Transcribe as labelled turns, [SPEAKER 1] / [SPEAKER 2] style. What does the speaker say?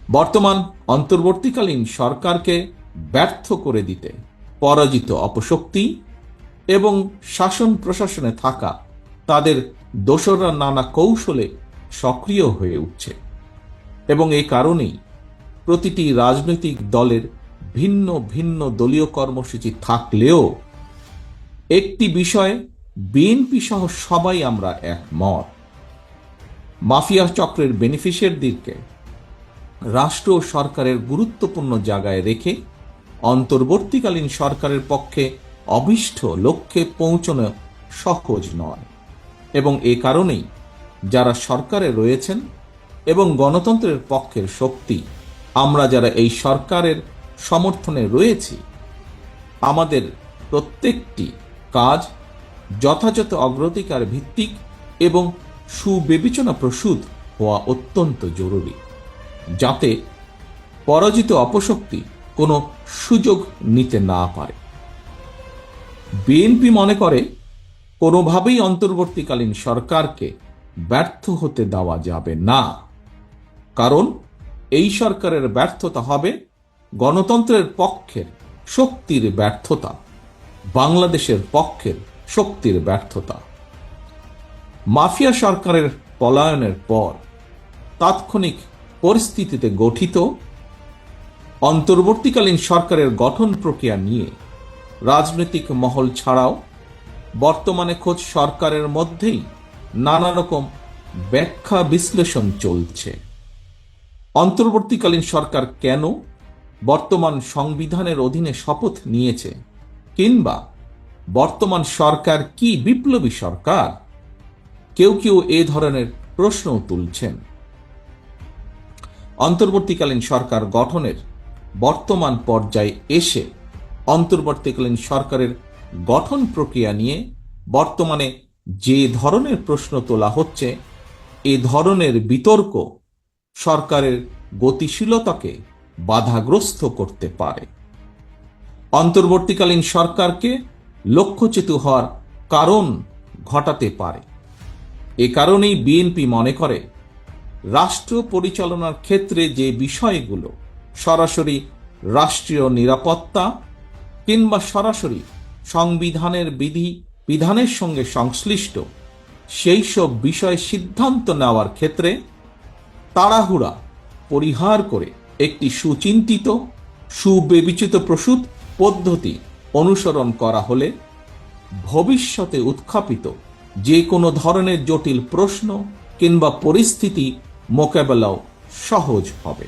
[SPEAKER 1] বর্তমান অন্তর্বর্তীকালীন সরকারকে ব্যর্থ করে দিতে পরাজিত অপশক্তি এবং শাসন প্রশাসনে থাকা তাদের দোসররা নানা কৌশলে সক্রিয় হয়ে উঠছে এবং এই কারণেই প্রতিটি রাজনৈতিক দলের ভিন্ন ভিন্ন দলীয় কর্মসূচি থাকলেও একটি বিষয়ে বিএনপি সহ সবাই আমরা একমত। মাফিয়া চক্রের বেনিফিশিয়ারদেরকে রাষ্ট্র ও সরকারের গুরুত্বপূর্ণ জায়গায় রেখে অন্তর্বর্তীকালীন সরকারের পক্ষে অভীষ্ট লক্ষ্যে পৌঁছানো সহজ নয় এবং এ কারণেই যারা সরকারে রয়েছেন এবং গণতন্ত্রের পক্ষের শক্তি আমরা যারা এই সরকারের সমর্থনে রয়েছি, আমাদের প্রত্যেকটি কাজ যথাযথ অগ্রাধিকার ভিত্তিক এবং সুবিবেচনা প্রসূত হওয়া অত্যন্ত জরুরি, যাতে পরাজিত অপশক্তি কোনো সুযোগ নিতে না পারে। বিএনপি মনে করে কোনোভাবেই অন্তর্বর্তীকালীন সরকারকে ব্যর্থ হতে দেওয়া যাবে না, কারণ এই সরকারের ব্যর্থতা হবে গণতন্ত্রের পক্ষের শক্তির ব্যর্থতা, বাংলাদেশের পক্ষের শক্তির ব্যর্থতা। মাফিয়া সরকারের পলায়নের পর তাৎক্ষণিক পরিস্থিতিতে গঠিত অন্তর্বর্তীকালীন সরকারের গঠন প্রক্রিয়া নিয়ে রাজনৈতিক মহল ছাড়াও বর্তমানে খোদ সরকারের মধ্যেই নানা রকম ব্যাখ্যা বিশ্লেষণ চলছে। অন্তর্বর্তীকালীন সরকার কেন বর্তমান সংবিধানের অধীনে শপথ নিয়েছে, কিংবা বর্তমান সরকার কি বিপ্লবী সরকার, কেউ কেউ এ ধরনের প্রশ্ন তুলছেন। অন্তর্বর্তীকালীন সরকার গঠনের বর্তমান পর্যায়ে এসে অন্তর্বর্তীকালীন সরকারের গঠন প্রক্রিয়া নিয়ে বর্তমানে যে ধরনের প্রশ্ন তোলা হচ্ছে, এ ধরনের বিতর্ক সরকারের গতিশীলতাকে বাধাগ্রস্ত করতে পারে, অন্তর্বর্তীকালীন সরকারকে লক্ষ্যচ্যুত হওয়ার কারণ ঘটাতে পারে। এ কারণেই বিএনপি মনে করে রাষ্ট্র পরিচালনার ক্ষেত্রে যে বিষয়গুলো সরাসরি রাষ্ট্রীয় নিরাপত্তা কিংবা সরাসরি সংবিধানের বিধানের সঙ্গে সংশ্লিষ্ট সেই সব বিষয়ে সিদ্ধান্ত নেওয়ার ক্ষেত্রে তাড়াহুড়া পরিহার করে একটি সুচিন্তিত সুবিবেচিত প্রসূত পদ্ধতি অনুসরণ করা হলে ভবিষ্যতে উত্থাপিত যে কোনো ধরনের জটিল প্রশ্ন কিংবা পরিস্থিতি মোকাবেলাও সহজ হবে।